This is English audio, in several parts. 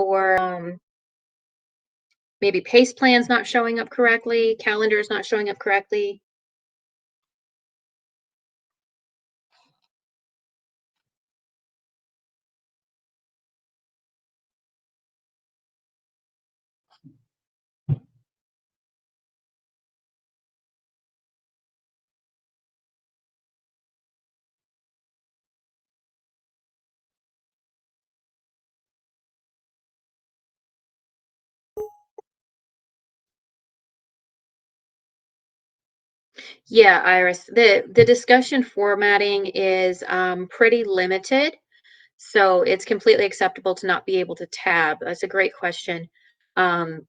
or maybe pace plan's not showing up correctly, calendar's not showing up correctly. Yeah, Iris, the discussion formatting is pretty limited. So it's completely acceptable to not be able to tab. That's a great question. Um,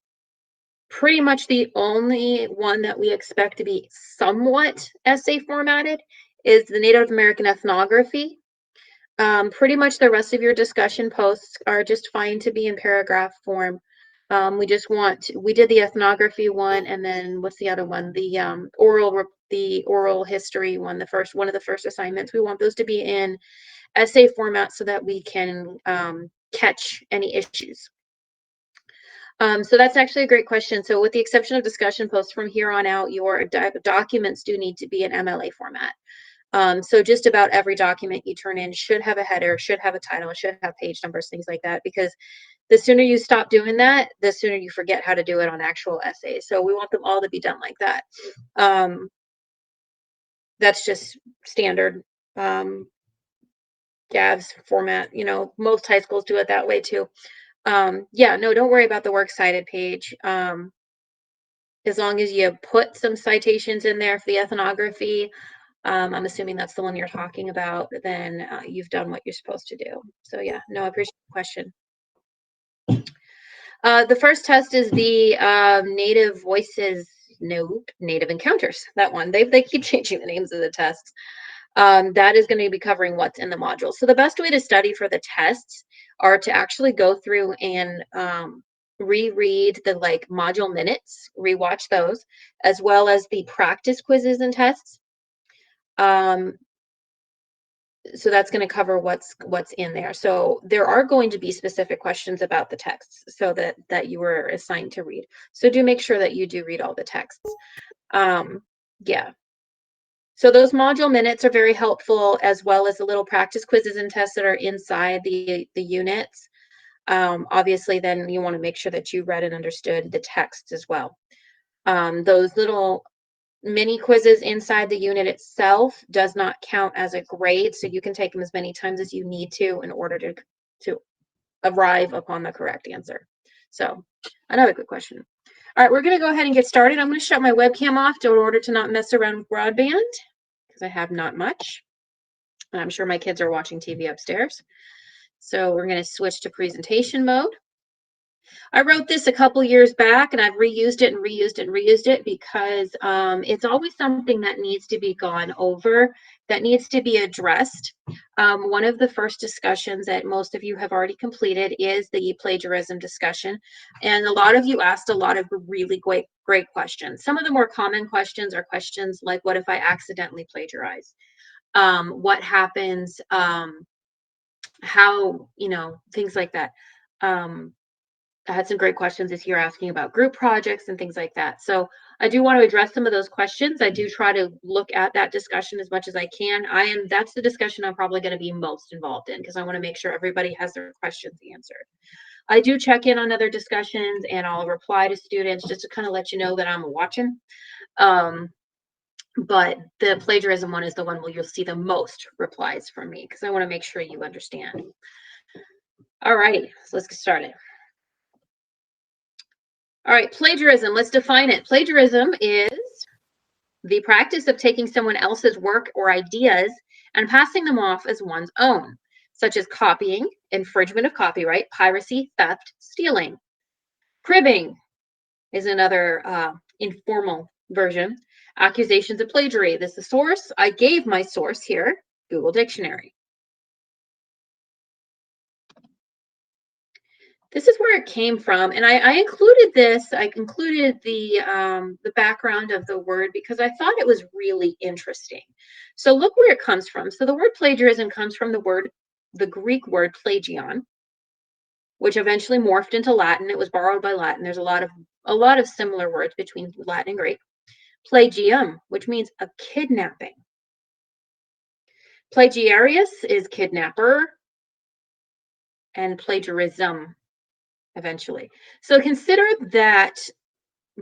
Pretty much the only one that we expect to be somewhat essay formatted is the Native American ethnography. Pretty much the rest of your discussion posts are just fine to be in paragraph form. We did the ethnography one, and then what's the other one? The oral history one, one of the first assignments. We want those to be in essay format so that we can catch any issues. So that's actually a great question. So with the exception of discussion posts from here on out, your documents do need to be in MLA format. So just about every document you turn in should have a header, should have a title, should have page numbers, things like that, because the sooner you stop doing that, the sooner you forget how to do it on actual essays. So we want them all to be done like that. That's just standard GAVS format. Most high schools do it that way too. Yeah, no, don't worry about the works cited page. As long as you put some citations in there for the ethnography, I'm assuming that's the one you're talking about, then you've done what you're supposed to do. So yeah, no, I appreciate the question. The first test is the Native Voices, no, Native Encounters, that one. They keep changing the names of the tests. That is going to be covering what's in the module. So the best way to study for the tests are to actually go through and reread the module minutes, rewatch those, as well as the practice quizzes and tests. So that's going to cover what's in there. So there are going to be specific questions about the texts so that you were assigned to read. So do make sure that you do read all the texts. Yeah. So those module minutes are very helpful, as well as the little practice quizzes and tests that are inside the units. Obviously, then you want to make sure that you read and understood the text as well. Those little mini quizzes inside the unit itself does not count as a grade, so you can take them as many times as you need to in order to arrive upon the correct answer. So another good question. All right, we're going to go ahead and get started. I'm going to shut my webcam off in order to not mess around with broadband, because I have not much. I'm sure my kids are watching TV upstairs. So we're going to switch to presentation mode. I wrote this a couple years back, and I've reused it and reused it and reused it because it's always something that needs to be gone over, that needs to be addressed. One of the first discussions that most of you have already completed is the plagiarism discussion. And a lot of you asked a lot of really great questions. Some of the more common questions are questions like, what if I accidentally plagiarize? What happens? How, things like that. I had some great questions this year asking about group projects and things like that. So I do want to address some of those questions. I do try to look at that discussion as much as I can. That's the discussion I'm probably going to be most involved in, because I want to make sure everybody has their questions answered. I do check in on other discussions, and I'll reply to students just to kind of let you know that I'm watching. But the plagiarism one is the one where you'll see the most replies from me, because I want to make sure you understand. All right, so let's get started. All right, plagiarism, let's define it. Plagiarism is the practice of taking someone else's work or ideas and passing them off as one's own, such as copying, infringement of copyright, piracy, theft, stealing. Cribbing is another informal version. Accusations of plagiary. This is the source. I gave my source here, Google Dictionary. This is where it came from, and I included this. I included the background of the word because I thought it was really interesting. So look where it comes from. So the word plagiarism comes from the Greek word plagion, which eventually morphed into Latin. It was borrowed by Latin. There's a lot of similar words between Latin and Greek. Plagium, which means a kidnapping. Plagiarius is kidnapper, and plagiarism eventually. So consider that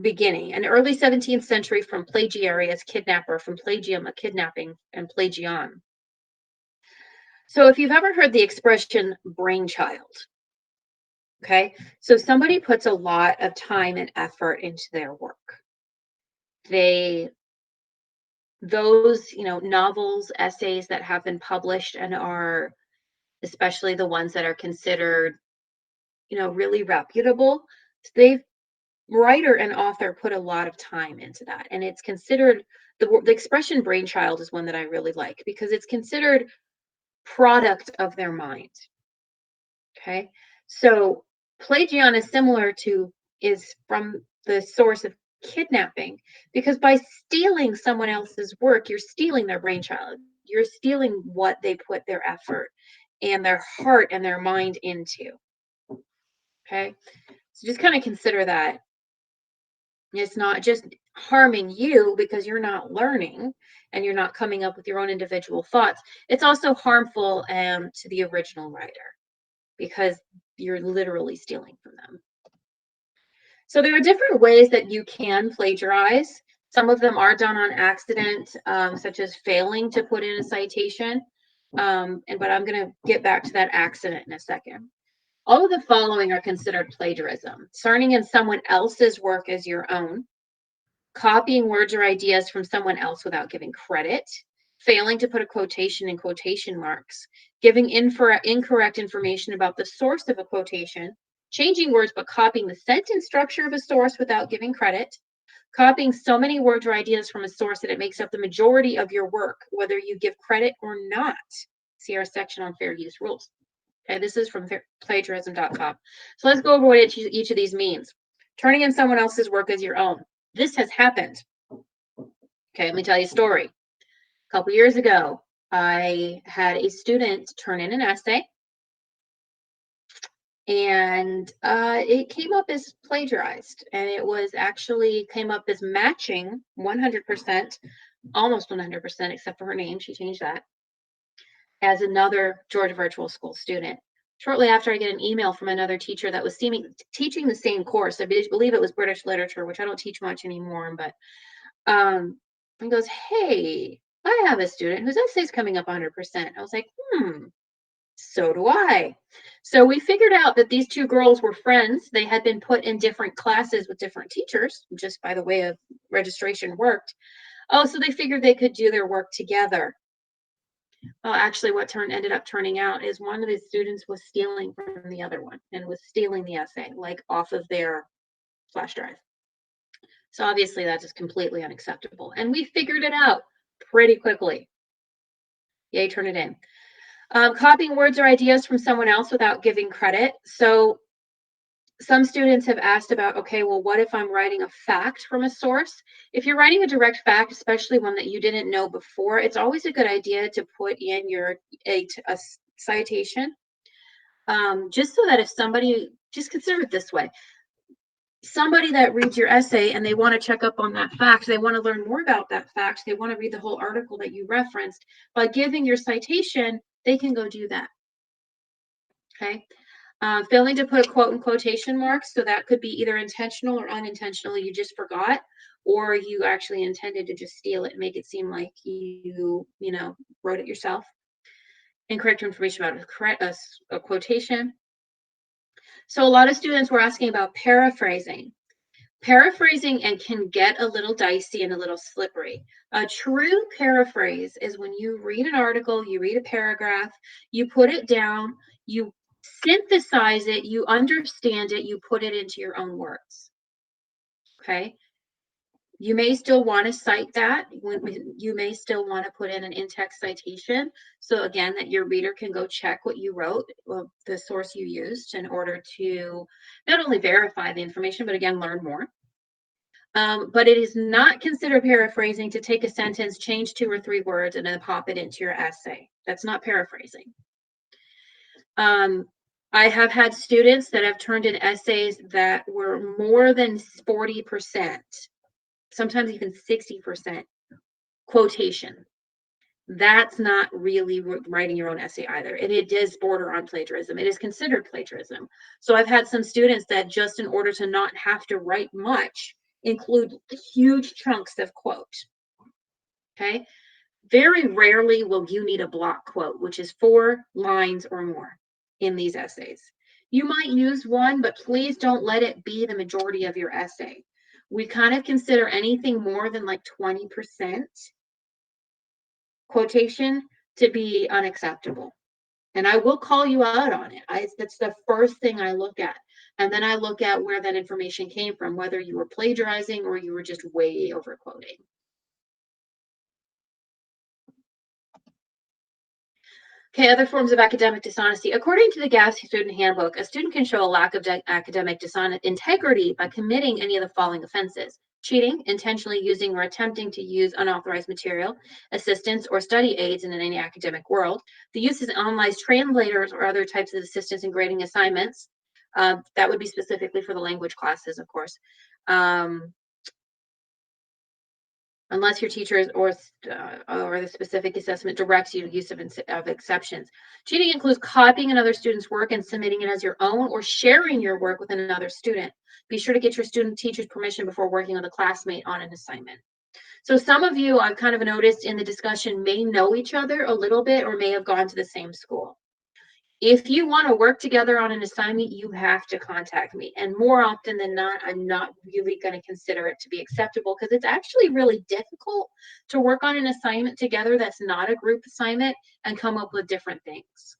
beginning, an early 17th century from plagiarius, kidnapper, from plagium, a kidnapping, and plagion. So if you've ever heard the expression brainchild, okay, so somebody puts a lot of time and effort into their work. Those, novels, essays that have been published and are, especially the ones that are considered, really reputable, they writer and author put a lot of time into that, and it's considered, the expression brainchild is one that I really like because it's considered product of their mind. Okay, so plagion is from the source of kidnapping, because by stealing someone else's work, you're stealing their brainchild, you're stealing what they put their effort and their heart and their mind into. Okay, so just kind of consider that. It's not just harming you because you're not learning and you're not coming up with your own individual thoughts. It's also harmful to the original writer because you're literally stealing from them. So there are different ways that you can plagiarize. Some of them are done on accident, such as failing to put in a citation. But I'm going to get back to that accident in a second. All of the following are considered plagiarism: turning in someone else's work as your own, copying words or ideas from someone else without giving credit, failing to put a quotation in quotation marks, giving incorrect information about the source of a quotation, changing words but copying the sentence structure of a source without giving credit, copying so many words or ideas from a source that it makes up the majority of your work, whether you give credit or not. See our section on fair use rules. Okay, this is from plagiarism.com. So let's go over what each of these means. Turning in someone else's work as your own. This has happened. Okay, let me tell you a story. A couple years ago, I had a student turn in an essay, and it came up as plagiarized, and it was actually came up as matching 100%, almost 100%, except for her name. She changed that, as another Georgia Virtual School student. Shortly after, I get an email from another teacher that was teaching the same course. I believe it was British literature, which I don't teach much anymore, but and goes, "Hey, I have a student whose essay is coming up 100%. I was like, so do I. So we figured out that these two girls were friends. They had been put in different classes with different teachers, just by the way of registration worked. Oh, so they figured they could do their work together. Well, actually, what ended up turning out is one of the students was stealing from the other one and was stealing the essay, like off of their flash drive. So obviously that is completely unacceptable. And we figured it out pretty quickly. Yay, turn it in. Copying words or ideas from someone else without giving credit. So some students have asked about, okay, well, what if I'm writing a fact from a source? If you're writing a direct fact, especially one that you didn't know before, it's always a good idea to put in a citation, just so that if somebody, just consider it this way, somebody that reads your essay and they want to check up on that fact, they want to learn more about that fact, they want to read the whole article that you referenced, by giving your citation, they can go do that. Okay. Failing to put a quote in quotation marks, so that could be either intentional or unintentional. You just forgot, or you actually intended to just steal it and make it seem like you wrote it yourself. Incorrect information about a quotation. So a lot of students were asking about paraphrasing. Paraphrasing and can get a little dicey and a little slippery. A true paraphrase is when you read an article, you read a paragraph, you put it down, you synthesize it, you understand it, you put it into your own words. Okay. You may still want to cite that. You may still want to put in an in-text citation. So again, that your reader can go check what you wrote, the source you used, in order to not only verify the information, but again, learn more. But it is not considered paraphrasing to take a sentence, change 2 or 3 words, and then pop it into your essay. That's not paraphrasing. I have had students that have turned in essays that were more than 40%, sometimes even 60% quotation. That's not really writing your own essay either. And it does border on plagiarism. It is considered plagiarism. So I've had some students that, just in order to not have to write much, include huge chunks of quote. Okay. Very rarely will you need a block quote, which is 4 lines or more in these essays. You might use one, but please don't let it be the majority of your essay. We kind of consider anything more than like 20% quotation to be unacceptable. And I will call you out on it. That's the first thing I look at. And then I look at where that information came from, whether you were plagiarizing or you were just way over quoting. Okay, other forms of academic dishonesty. According to the GAF student handbook, a student can show a lack of academic integrity by committing any of the following offenses: cheating, intentionally using or attempting to use unauthorized material, assistance, or study aids in any academic world, the use of online translators or other types of assistance in grading assignments. That would be specifically for the language classes, of course. Um, unless your teacher or the specific assessment directs you to use of exceptions. Cheating includes copying another student's work and submitting it as your own, or sharing your work with another student. Be sure to get your student teacher's permission before working with a classmate on an assignment. So some of you, I've kind of noticed in the discussion, may know each other a little bit or may have gone to the same school. If you want to work together on an assignment, you have to contact me. And more often than not, I'm not really going to consider it to be acceptable, because it's actually really difficult to work on an assignment together that's not a group assignment and come up with different things.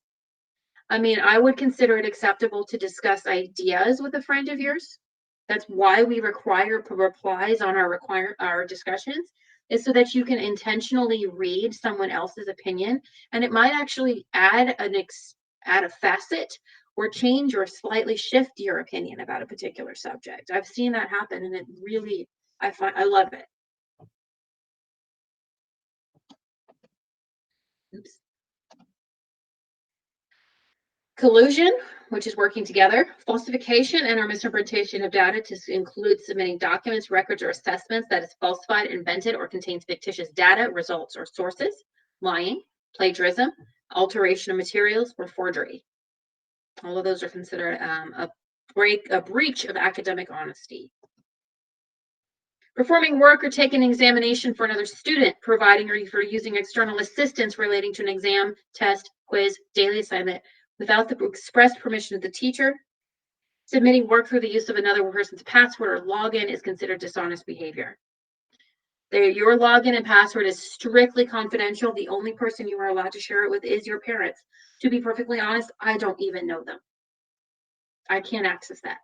I mean, I would consider it acceptable to discuss ideas with a friend of yours. That's why we require replies on our discussions, is so that you can intentionally read someone else's opinion, and it might actually add a facet or change or slightly shift your opinion about a particular subject. I've seen that happen, and it really, I love it. Oops. Collusion, which is working together. Falsification and or misrepresentation of data to include submitting documents, records, or assessments that is falsified, invented, or contains fictitious data, results, or sources. Lying, plagiarism, alteration of materials, or forgery. All of those are considered a breach of academic honesty. Performing work or taking an examination for another student, providing or for using external assistance relating to an exam, test, quiz, daily assignment without the express permission of the teacher. Submitting work through the use of another person's password or login is considered dishonest behavior. Your login and password is strictly confidential. The only person you are allowed to share it with is your parents. To be perfectly honest, I don't even know them. I can't access that.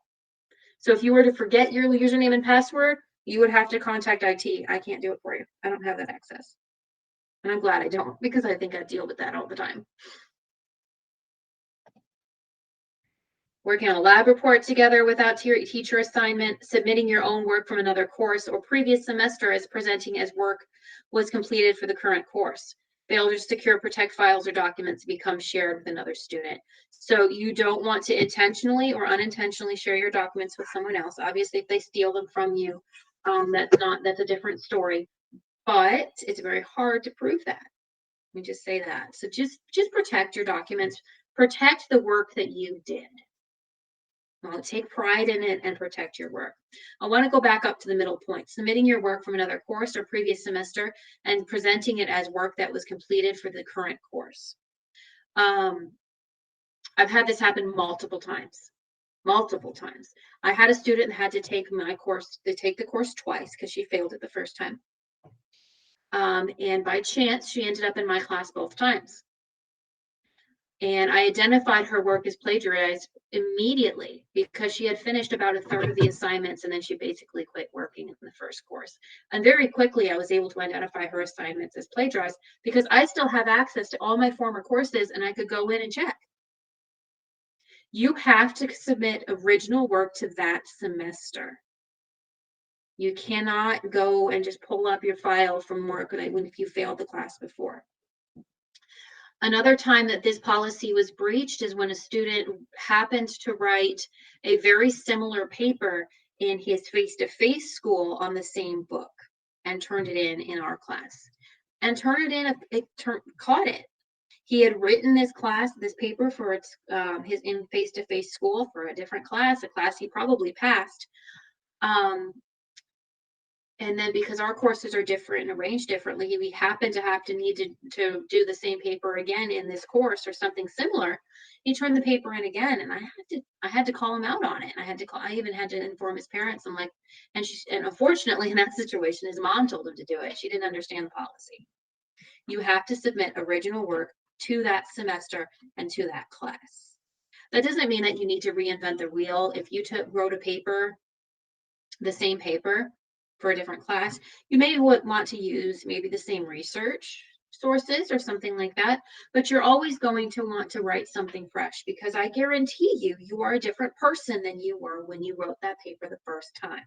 So if you were to forget your username and password, you would have to contact IT. I can't do it for you. I don't have that access. And I'm glad I don't, because I think I deal with that all the time. Working on a lab report together without teacher assignment, submitting your own work from another course or previous semester as presenting as work was completed for the current course. Failure to secure, protect files or documents become shared with another student. So you don't want to intentionally or unintentionally share your documents with someone else. Obviously, if they steal them from you, that's a different story. But it's very hard to prove that. Let me just say that. So just protect your documents, protect the work that you did. Take pride in it and protect your work. I want to go back up to the middle point. Submitting your work from another course or previous semester and presenting it as work that was completed for the current course. I've had this happen multiple times. Multiple times. I had a student that had to take my course, to take the course twice because she failed it the first time. And by chance, she ended up in my class both times. And I identified her work as plagiarized immediately because she had finished about a third of the assignments, and then she basically quit working in the first course. And very quickly, I was able to identify her assignments as plagiarized because I still have access to all my former courses, and I could go in and check. You have to submit original work to that semester. You cannot go and just pull up your file from work if you failed the class before. Another time that this policy was breached is when a student happened to write a very similar paper in his face-to-face school on the same book and turned it in our class. And turned it in, caught it. He had written this paper for his in face-to-face school for a different class, a class he probably passed. And then because our courses are different and arranged differently, we happen to have to need to do the same paper again in this course or something similar. He turned the paper in again, and I had to call him out on it. I even had to inform his parents. I'm like, and unfortunately in that situation, his mom told him to do it. She didn't understand the policy. You have to submit original work to that semester and to that class. That doesn't mean that you need to reinvent the wheel. If you wrote a paper, the same paper for a different class, you may want to use maybe the same research sources or something like that, but you're always going to want to write something fresh, because I guarantee you are a different person than you were when you wrote that paper the first time.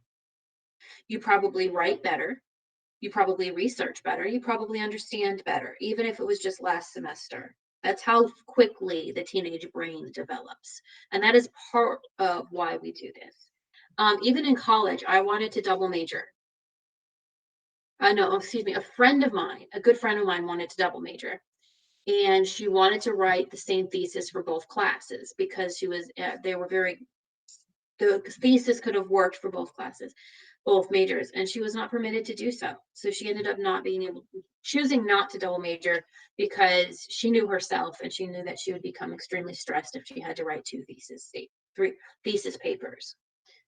You probably write better. You probably research better. You probably understand better, even if it was just last semester. That's how quickly the teenage brain develops. And that is part of why we do this. Even in college, I wanted to double major. No, excuse me, a good friend of mine wanted to double major. And she wanted to write the same thesis for both classes because the thesis could have worked for both classes, both majors, and she was not permitted to do so. So she ended up choosing not to double major because she knew herself and she knew that she would become extremely stressed if she had to write three thesis papers.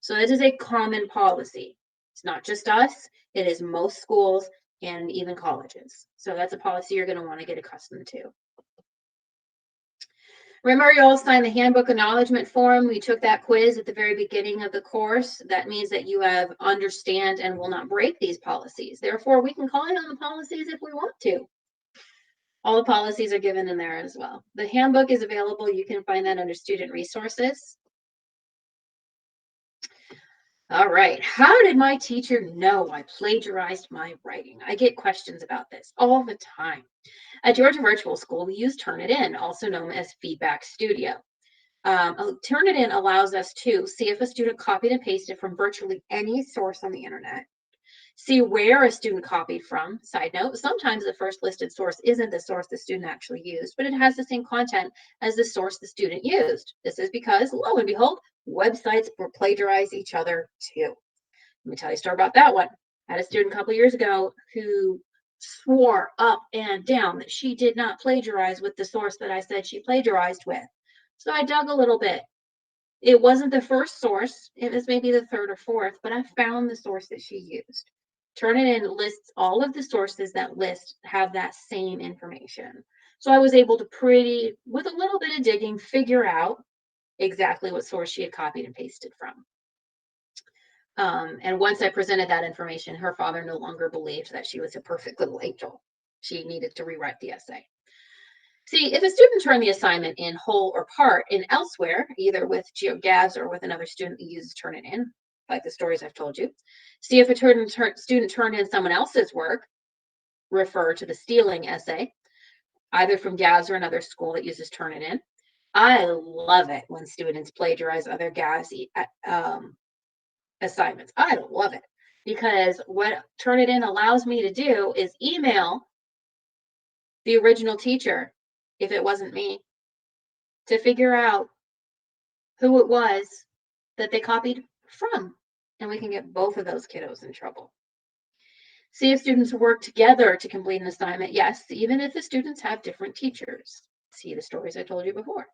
So that is a common policy. It's not just us, it is most schools and even colleges. So that's a policy you're going to want to get accustomed to. Remember, you all signed the handbook acknowledgement form. We took that quiz at the very beginning of the course. That means that you have understand and will not break these policies. Therefore, we can call on the policies if we want to. All the policies are given in there as well. The handbook is available. You can find that under student resources. All right. How did my teacher know I plagiarized my writing? I get questions about this all the time. At Georgia Virtual School, we use Turnitin, also known as Feedback Studio. Turnitin allows us to see if a student copied and pasted from virtually any source on the internet, see where a student copied from. Side note, sometimes the first listed source isn't the source the student actually used, but it has the same content as the source the student used. This is because, lo and behold, websites plagiarize each other too. Let me tell you a story about that one. I had a student a couple years ago who swore up and down that she did not plagiarize with the source that I said she plagiarized with. So I dug a little bit. It wasn't the first source, it was maybe the third or fourth, but I found the source that she used. Turnitin lists all of the sources that have that same information. So I was able to with a little bit of digging, figure out exactly what source she had copied and pasted from. And once I presented that information, her father no longer believed that she was a perfect little angel. She needed to rewrite the essay. See, if a student turned the assignment in whole or part in elsewhere, either with GeoGabs or with another student that uses Turnitin, like the stories I've told you, see if a student turned in someone else's work, refer to the stealing essay, either from Gabs or another school that uses Turnitin. I love it when students plagiarize other Gabs assignments. I love it because what Turnitin allows me to do is email the original teacher, if it wasn't me, to figure out who it was that they copied from. And we can get both of those kiddos in trouble. See if students work together to complete an assignment. Yes, even if the students have different teachers. See the stories I told you before.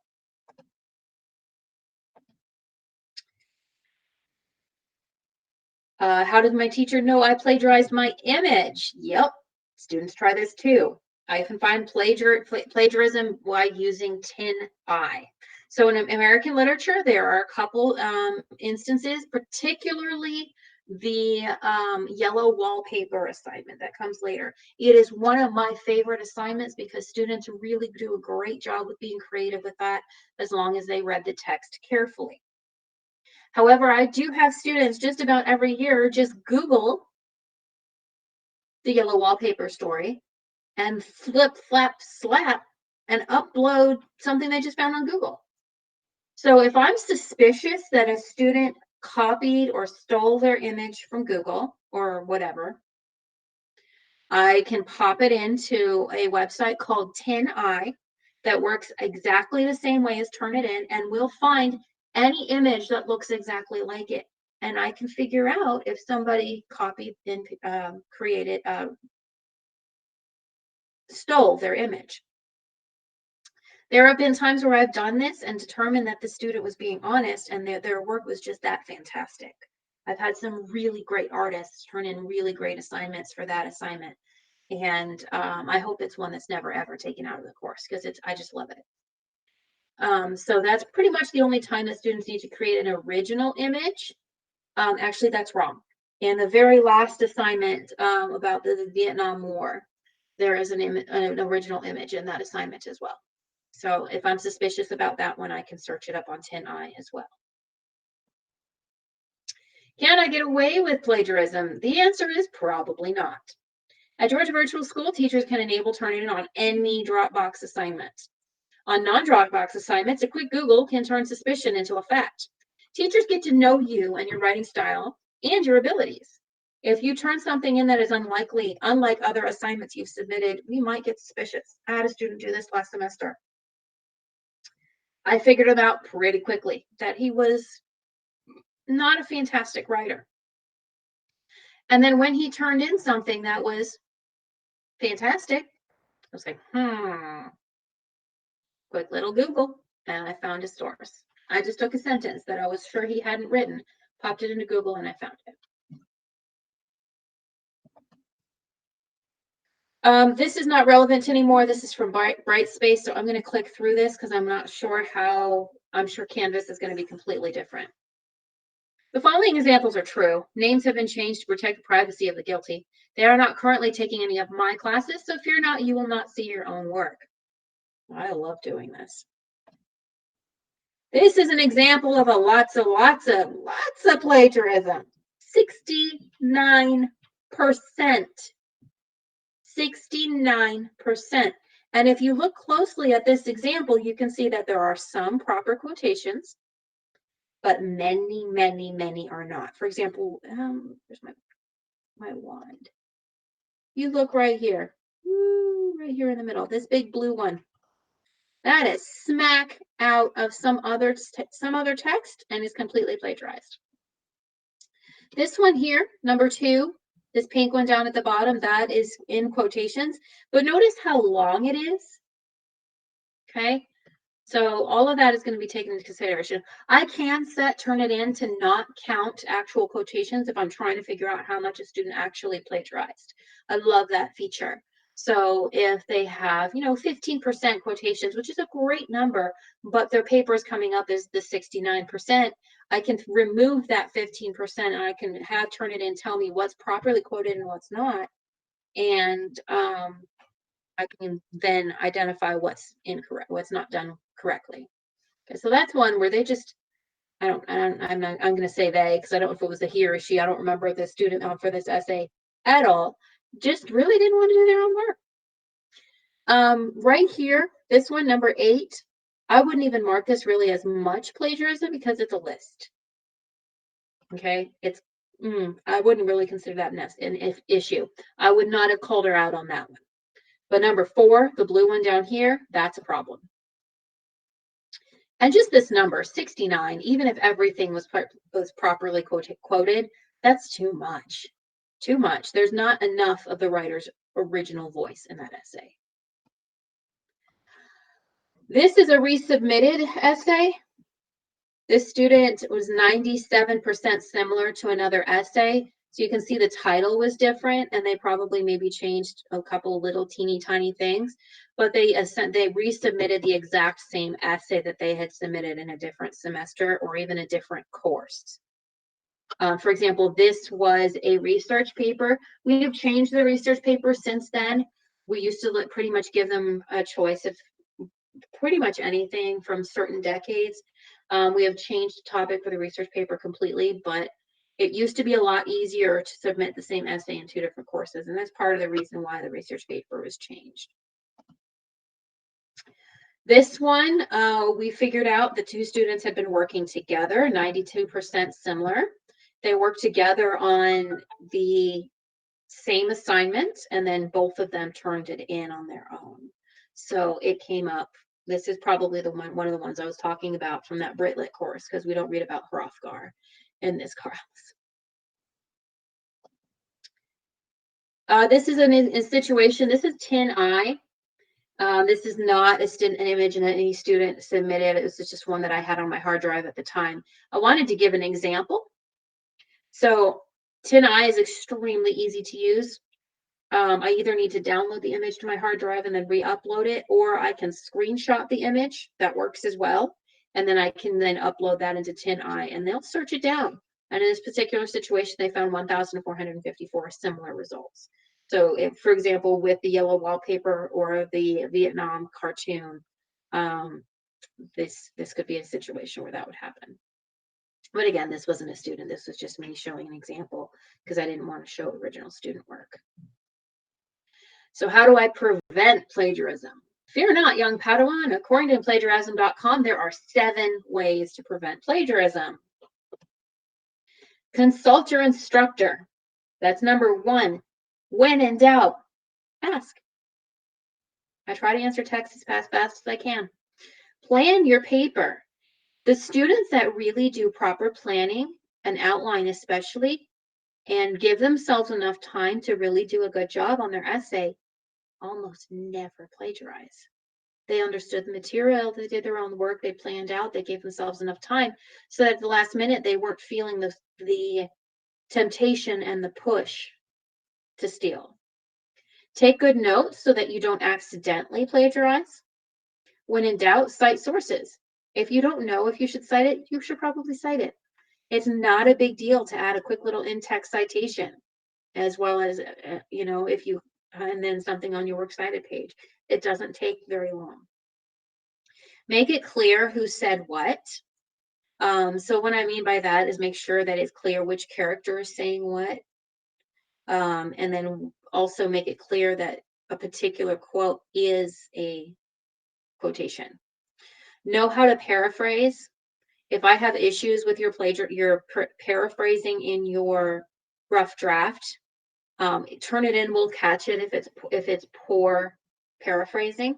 How did my teacher know I plagiarized my image? Yep, students try this too. I can find plagiarism while using TinEye. So in American literature, there are a couple instances, particularly the yellow wallpaper assignment that comes later. It is one of my favorite assignments because students really do a great job with being creative with that, as long as they read the text carefully. However, I do have students just about every year just Google the yellow wallpaper story and flip, flap, slap and upload something they just found on Google. So if I'm suspicious that a student copied or stole their image from Google or whatever, I can pop it into a website called TinEye that works exactly the same way as Turnitin, and we'll find any image that looks exactly like it. And I can figure out if somebody copied and created, stole their image. There have been times where I've done this and determined that the student was being honest and their work was just that fantastic. I've had some really great artists turn in really great assignments for that assignment. And I hope it's one that's never ever taken out of the course because I just love it. So that's pretty much the only time that students need to create an original image. Actually, that's wrong. In the very last assignment about the Vietnam War, there is an original image in that assignment as well. So if I'm suspicious about that one, I can search it up on TinEye as well. Can I get away with plagiarism? The answer is probably not. At Georgia Virtual School, teachers can enable Turnitin on any Dropbox assignment. On non-Dropbox assignments, a quick Google can turn suspicion into a fact. Teachers get to know you and your writing style and your abilities. If you turn something in that is unlike other assignments you've submitted, we might get suspicious. I had a student do this last semester. I figured it out pretty quickly that he was not a fantastic writer. And then when he turned in something that was fantastic, I was like, quick little Google, and I found his source. I just took a sentence that I was sure he hadn't written, popped it into Google, and I found it. This is not relevant anymore. This is from Brightspace, so I'm going to click through this because I'm not sure how. I'm sure Canvas is going to be completely different. The following examples are true. Names have been changed to protect the privacy of the guilty. They are not currently taking any of my classes, so fear not, you will not see your own work. I love doing this. This is an example of lots of plagiarism. 69%. 69%. And if you look closely at this example, you can see that there are some proper quotations, but many are not. For example, there's my wand. You look right here, right here in the middle, this big blue one. That is smack out of some other text and is completely plagiarized. This one here, number 2, this pink one down at the bottom, that is in quotations, but notice how long it is. Okay, so all of that is going to be taken into consideration. I can set Turnitin to not count actual quotations if I'm trying to figure out how much a student actually plagiarized. I love that feature. So if they have, 15% quotations, which is a great number, but their paper is coming up as the 69%, I can remove that 15% and I can have Turnitin tell me what's properly quoted and what's not. And I can then identify what's incorrect, what's not done correctly. Okay, so that's one where they just, I'm going to say they, because I don't know if it was a he or a she. I don't remember the student for this essay at all. Just really didn't want to do their own work. Right here, this one, number 8, I wouldn't even mark this really as much plagiarism because it's a list. Okay, it's, I wouldn't really consider that an issue. I would not have called her out on that one. But number 4, the blue one down here, that's a problem. And just this number, 69, even if everything was properly quoted, that's too much. Too much. There's not enough of the writer's original voice in that essay. This is a resubmitted essay. This student was 97% similar to another essay. So you can see the title was different and they probably maybe changed a couple little teeny tiny things, but they resubmitted the exact same essay that they had submitted in a different semester or even a different course. For example, this was a research paper. We have changed the research paper since then. We used to pretty much give them a choice of pretty much anything from certain decades. We have changed the topic for the research paper completely, but it used to be a lot easier to submit the same essay in 2 different courses, and that's part of the reason why the research paper was changed. This one, we figured out the two students had been working together, 92% similar. They worked together on the same assignment, and then both of them turned it in on their own. So it came up. This is probably the one of the ones I was talking about from that Brit Lit course, because we don't read about Hrothgar in this class. This is a situation. This is 10I. This is not an image that any student submitted. It was just one that I had on my hard drive at the time. I wanted to give an example. So 10I is extremely easy to use. I either need to download the image to my hard drive and then re-upload it, or I can screenshot the image. That works as well. And then I can then upload that into 10I, and they'll search it down. And in this particular situation, they found 1,454 similar results. So if, for example, with the yellow wallpaper or the Vietnam cartoon, this could be a situation where that would happen. But again, this wasn't a student. This was just me showing an example because I didn't want to show original student work. So how do I prevent plagiarism? Fear not, young Padawan. According to plagiarism.com, there are 7 ways to prevent plagiarism. Consult your instructor. That's number 1. When in doubt, ask. I try to answer texts as fast as I can. Plan your paper. The students that really do proper planning and outline especially, and give themselves enough time to really do a good job on their essay, almost never plagiarize. They understood the material, they did their own work, they planned out, they gave themselves enough time so that at the last minute they weren't feeling the temptation and the push to steal. Take good notes so that you don't accidentally plagiarize. When in doubt, cite sources. If you don't know if you should cite it, you should probably cite it. It's not a big deal to add a quick little in-text citation, as well as, if you, and then something on your works cited page. It doesn't take very long. Make it clear who said what. So what I mean by that is make sure that it's clear which character is saying what. And then also make it clear that a particular quote is a quotation. Know how to paraphrase. If I have issues with your paraphrasing in your rough draft, Turnitin will catch it if it's poor paraphrasing.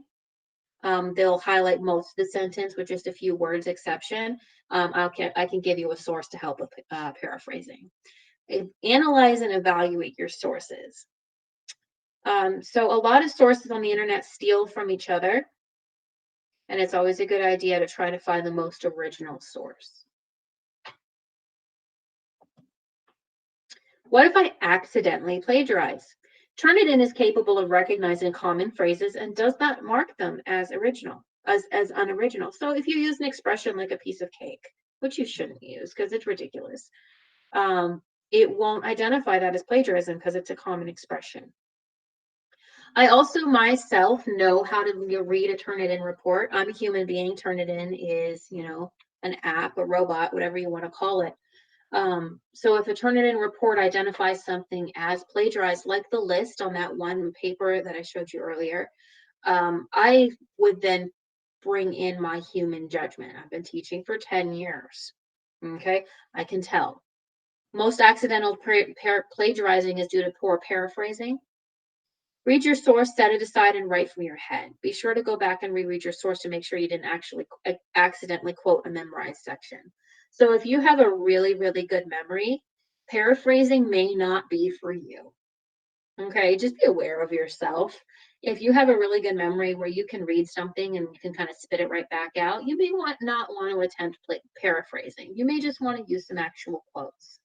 They'll highlight most of the sentence with just a few words exception. I can give you a source to help with paraphrasing. Analyze and evaluate your sources. So a lot of sources on the internet steal from each other, and it's always a good idea to try to find the most original source. What if I accidentally plagiarize? Turnitin is capable of recognizing common phrases and does not mark them as original, as unoriginal. So if you use an expression like a piece of cake, which you shouldn't use because it's ridiculous, it won't identify that as plagiarism because it's a common expression. I also myself know how to read a Turnitin report. I'm a human being. Turnitin is, an app, a robot, whatever you want to call it. So if a Turnitin report identifies something as plagiarized, like the list on that one paper that I showed you earlier, I would then bring in my human judgment. I've been teaching for 10 years. Okay, I can tell. Most accidental plagiarizing is due to poor paraphrasing. Read your source, set it aside, and write from your head. Be sure to go back and reread your source to make sure you didn't actually accidentally quote a memorized section. So if you have a really, really good memory, paraphrasing may not be for you. Okay, just be aware of yourself. If you have a really good memory where you can read something and you can kind of spit it right back out, you may not want to attempt paraphrasing. You may just want to use some actual quotes.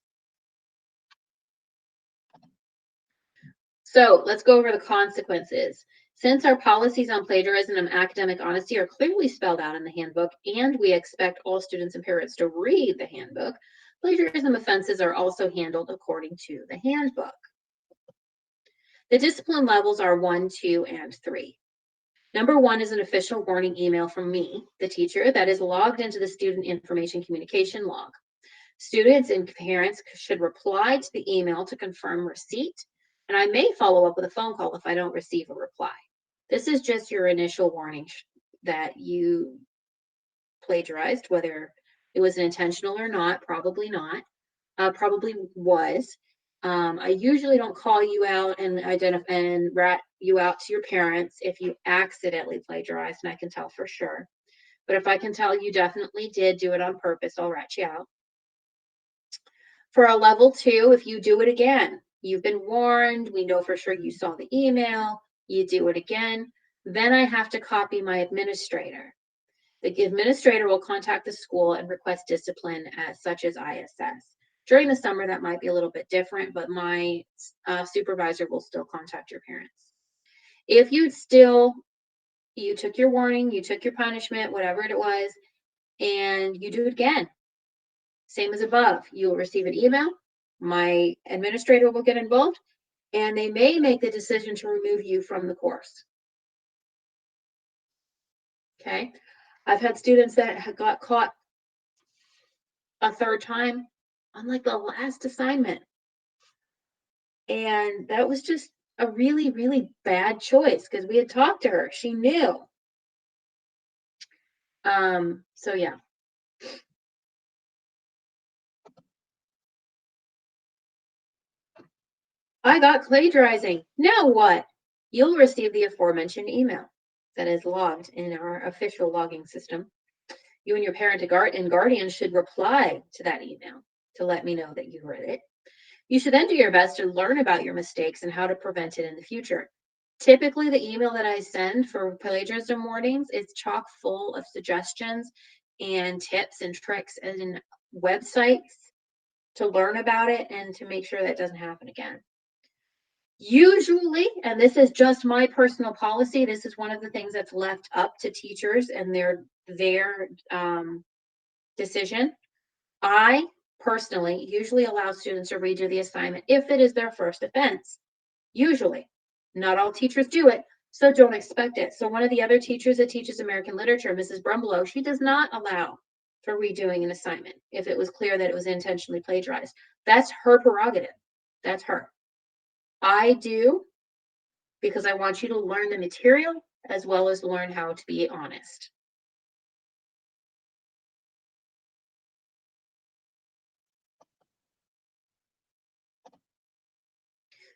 So let's go over the consequences. Since our policies on plagiarism and academic honesty are clearly spelled out in the handbook, and we expect all students and parents to read the handbook, plagiarism offenses are also handled according to the handbook. The discipline levels are 1, 2, and 3. Number 1 is an official warning email from me, the teacher, that is logged into the student information communication log. Students and parents should reply to the email to confirm receipt, and I may follow up with a phone call if I don't receive a reply. This is just your initial warning that you plagiarized, whether it was intentional or not, probably not, probably was. I usually don't call you out and identify and rat you out to your parents if you accidentally plagiarized, and I can tell for sure. But if I can tell you definitely did do it on purpose, I'll rat you out. For a level 2, if you do it again, you've been warned, we know for sure you saw the email, you do it again, then I have to copy my administrator. The administrator will contact the school and request discipline, such as ISS. During the summer, that might be a little bit different, but my supervisor will still contact your parents. If you took your warning, you took your punishment, whatever it was, and you do it again, same as above, you will receive an email. My administrator will get involved, and they may make the decision to remove you from the course. Okay. I've had students that got caught a third time on like the last assignment. And that was just a really, really bad choice because we had talked to her. She knew. So yeah. I got plagiarizing. Now what? You'll receive the aforementioned email that is logged in our official logging system. You and your parent and guardian should reply to that email to let me know that you read it. You should then do your best to learn about your mistakes and how to prevent it in the future. Typically, the email that I send for plagiarism warnings is chock full of suggestions and tips and tricks and websites to learn about it and to make sure that doesn't happen again. Usually, and this is just my personal policy, this is one of the things that's left up to teachers and their decision. I personally usually allow students to redo the assignment if it is their first offense. Usually, not all teachers do it, so don't expect it. So one of the other teachers that teaches American literature, Mrs. Brumbelow, she does not allow for redoing an assignment if it was clear that it was intentionally plagiarized. That's her prerogative. That's her. I do because I want you to learn the material as well as learn how to be honest.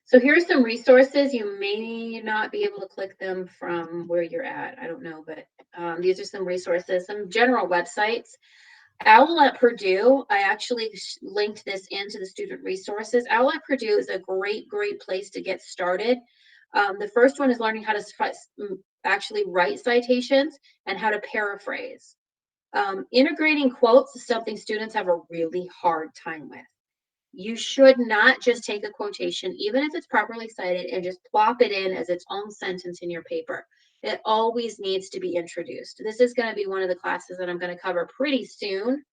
So here are some resources. You may not be able to click them from where you're at. I don't know, but these are some resources, some general websites. OWL at Purdue, I actually linked this into the student resources. OWL at Purdue is a great, great place to get started. The first one is learning how to actually write citations and how to paraphrase. Integrating quotes is something students have a really hard time with. You should not just take a quotation, even if it's properly cited, and just plop it in as its own sentence in your paper. It always needs to be introduced. This is going to be one of the classes that I'm going to cover pretty soon,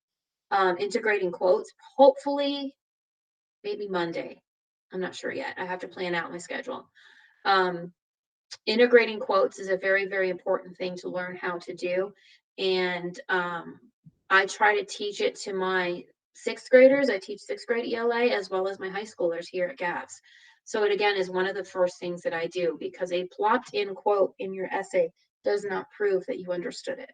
integrating quotes, hopefully maybe Monday. I'm not sure yet. I have to plan out my schedule. Um, Integrating quotes is a very, very important thing to learn how to do. And I try to teach it to my sixth graders. I teach sixth grade ELA as well as my high schoolers here at GAFS. So it again is one of the first things that I do because a plopped in quote in your essay does not prove that you understood it.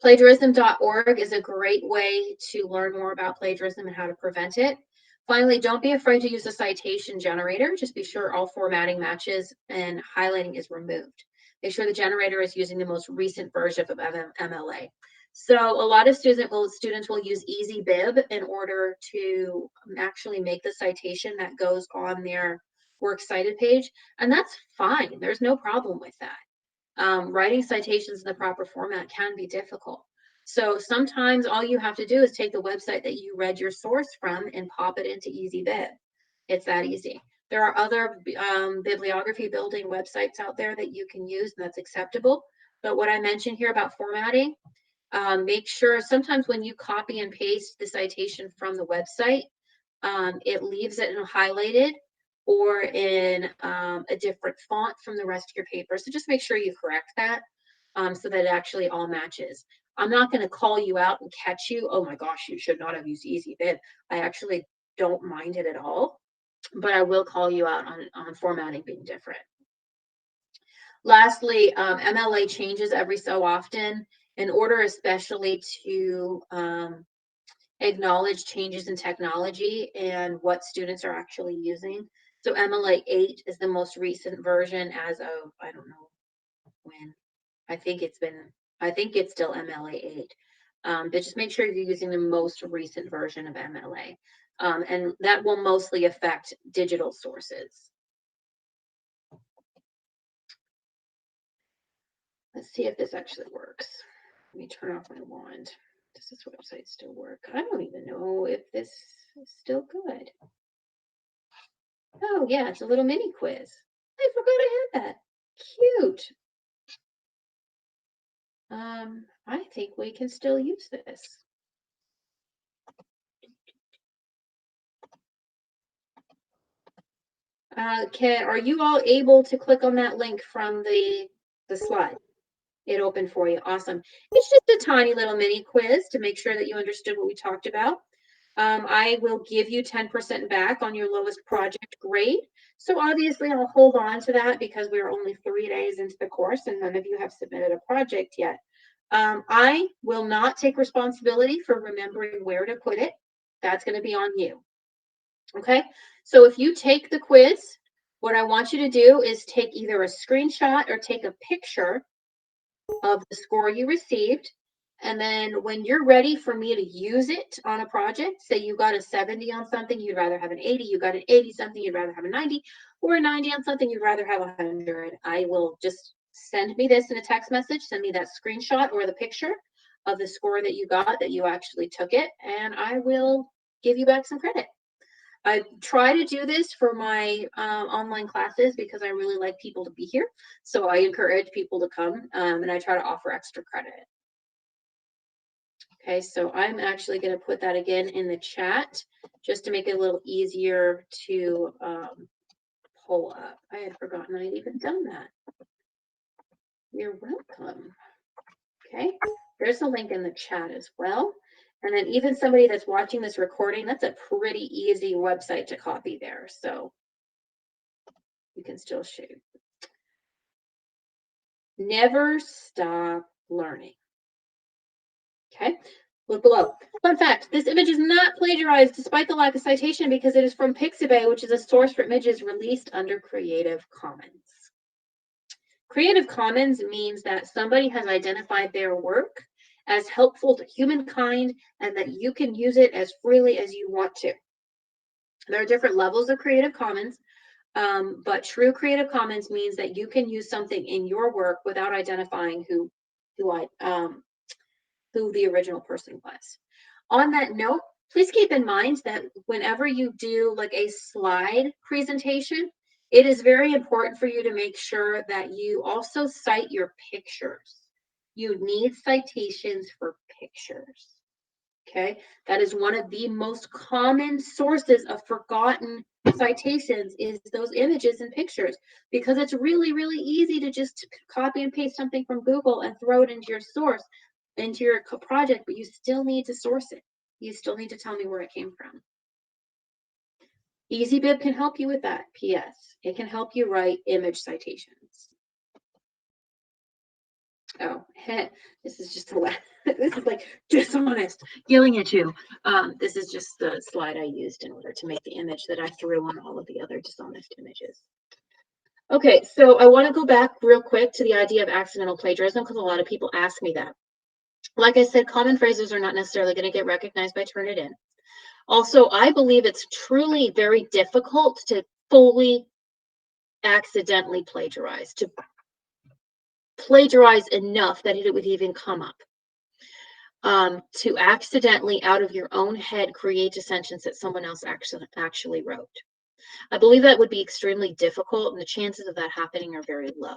Plagiarism.org is a great way to learn more about plagiarism and how to prevent it. Finally, don't be afraid to use a citation generator. Just be sure all formatting matches and highlighting is removed. Make sure the generator is using the most recent version of MLA. So a lot of students will use EasyBib in order to actually make the citation that goes on their works cited page. And that's fine. There's no problem with that. Writing citations in the proper format can be difficult. So sometimes all you have to do is take the website that you read your source from and pop it into EasyBib. It's that easy. There are other bibliography building websites out there that you can use, and that's acceptable. But what I mentioned here about formatting, make sure sometimes when you copy and paste the citation from the website, it leaves it highlighted or in a different font from the rest of your paper. So just make sure you correct that so that it actually all matches. I'm not going to call you out and catch you. Oh my gosh, you should not have used EasyBib. I actually don't mind it at all, but I will call you out on formatting being different. Lastly, MLA changes every so often in order especially to acknowledge changes in technology and what students are actually using. So MLA 8 is the most recent version as of, I don't know when. I think it's still MLA 8. But just make sure you're using the most recent version of MLA. And that will mostly affect digital sources. Let's see if this actually works. Let me turn off my wand. Does this website still work? I don't even know if this is still good. Oh, yeah, it's a little mini quiz. I forgot I had that. Cute. I think we can still use this. Are you all able to click on that link from the slide? It opened for you. Awesome. It's just a tiny little mini quiz to make sure that you understood what we talked about. I will give you 10% back on your lowest project grade. So obviously I'll hold on to that because we're only 3 days into the course and none of you have submitted a project yet. I will not take responsibility for remembering where to put it. That's going to be on you. Okay, so if you take the quiz, what I want you to do is take either a screenshot or take a picture of the score you received. And then when you're ready for me to use it on a project, say you got a 70 on something, you'd rather have an 80, you got an 80 something, you'd rather have a 90, or a 90 on something, you'd rather have a 100. I will just send me this in a text message, send me that screenshot or the picture of the score that you got, that you actually took it, and I will give you back some credit. I try to do this for my online classes because I really like people to be here. So I encourage people to come and I try to offer extra credit. Okay, so I'm actually going to put that again in the chat just to make it a little easier to pull up. I had forgotten I'd even done that. You're welcome. Okay, there's a link in the chat as well. And then even somebody that's watching this recording, that's a pretty easy website to copy there. So you can still shoot. Never stop learning. Okay, look below. Fun fact, this image is not plagiarized despite the lack of citation because it is from Pixabay, which is a source for images released under Creative Commons. Creative Commons means that somebody has identified their work as helpful to humankind and that you can use it as freely as you want to. There are different levels of Creative Commons, but true Creative Commons means that you can use something in your work without identifying who the original person was. On that note, please keep in mind that whenever you do like a slide presentation, it is very important for you to make sure that you also cite your pictures. You need citations for pictures. Okay, that is one of the most common sources of forgotten citations is those images and pictures, because it's really, really easy to just copy and paste something from Google and throw it into your source, into your project, but you still need to source it. You still need to tell me where it came from. EasyBib can help you with that. P.S. It can help you write image citations. Oh, this is just this is like dishonest, yelling at you. This is just the slide I used in order to make the image that I threw on all of the other dishonest images. Okay, so I want to go back real quick to the idea of accidental plagiarism because a lot of people ask me that. Like I said, common phrases are not necessarily going to get recognized by Turnitin. Also, I believe it's truly very difficult to fully accidentally plagiarize, to plagiarize enough that it would even come up. To accidentally, out of your own head, create a sentence that someone else actually wrote. I believe that would be extremely difficult, and the chances of that happening are very low.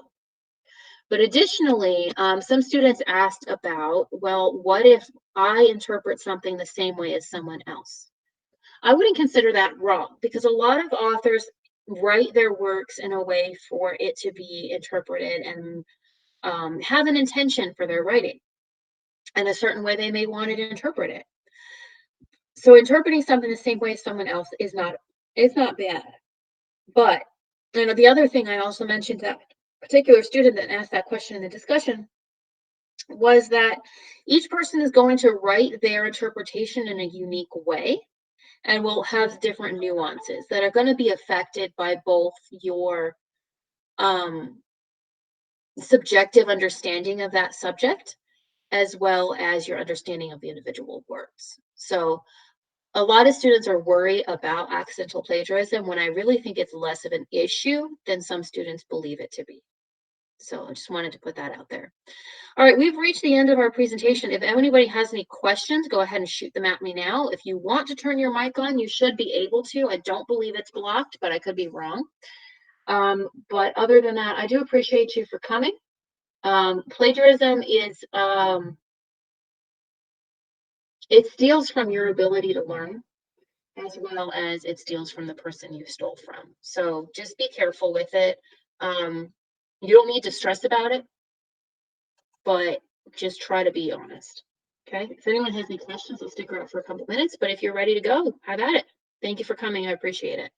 But additionally, some students asked about, well, what if I interpret something the same way as someone else? I wouldn't consider that wrong because a lot of authors write their works in a way for it to be interpreted and have an intention for their writing. And a certain way they may want to interpret it. So interpreting something the same way as someone else is not bad. But the other thing I also mentioned that particular student that asked that question in the discussion was that each person is going to write their interpretation in a unique way and will have different nuances that are going to be affected by both your um, subjective understanding of that subject as well as your understanding of the individual works. So a lot of students are worried about accidental plagiarism when I really think it's less of an issue than some students believe it to be. So I just wanted to put that out there. All right, we've reached the end of our presentation. If anybody has any questions, go ahead and shoot them at me now. If you want to turn your mic on, you should be able to. I don't believe it's blocked, but I could be wrong. But other than that, I do appreciate you for coming. Plagiarism is, it steals from your ability to learn as well as it steals from the person you stole from. So just be careful with it. You don't need to stress about it, but just try to be honest. Okay. If anyone has any questions, I'll stick around for a couple minutes. But if you're ready to go, have at it. Thank you for coming. I appreciate it.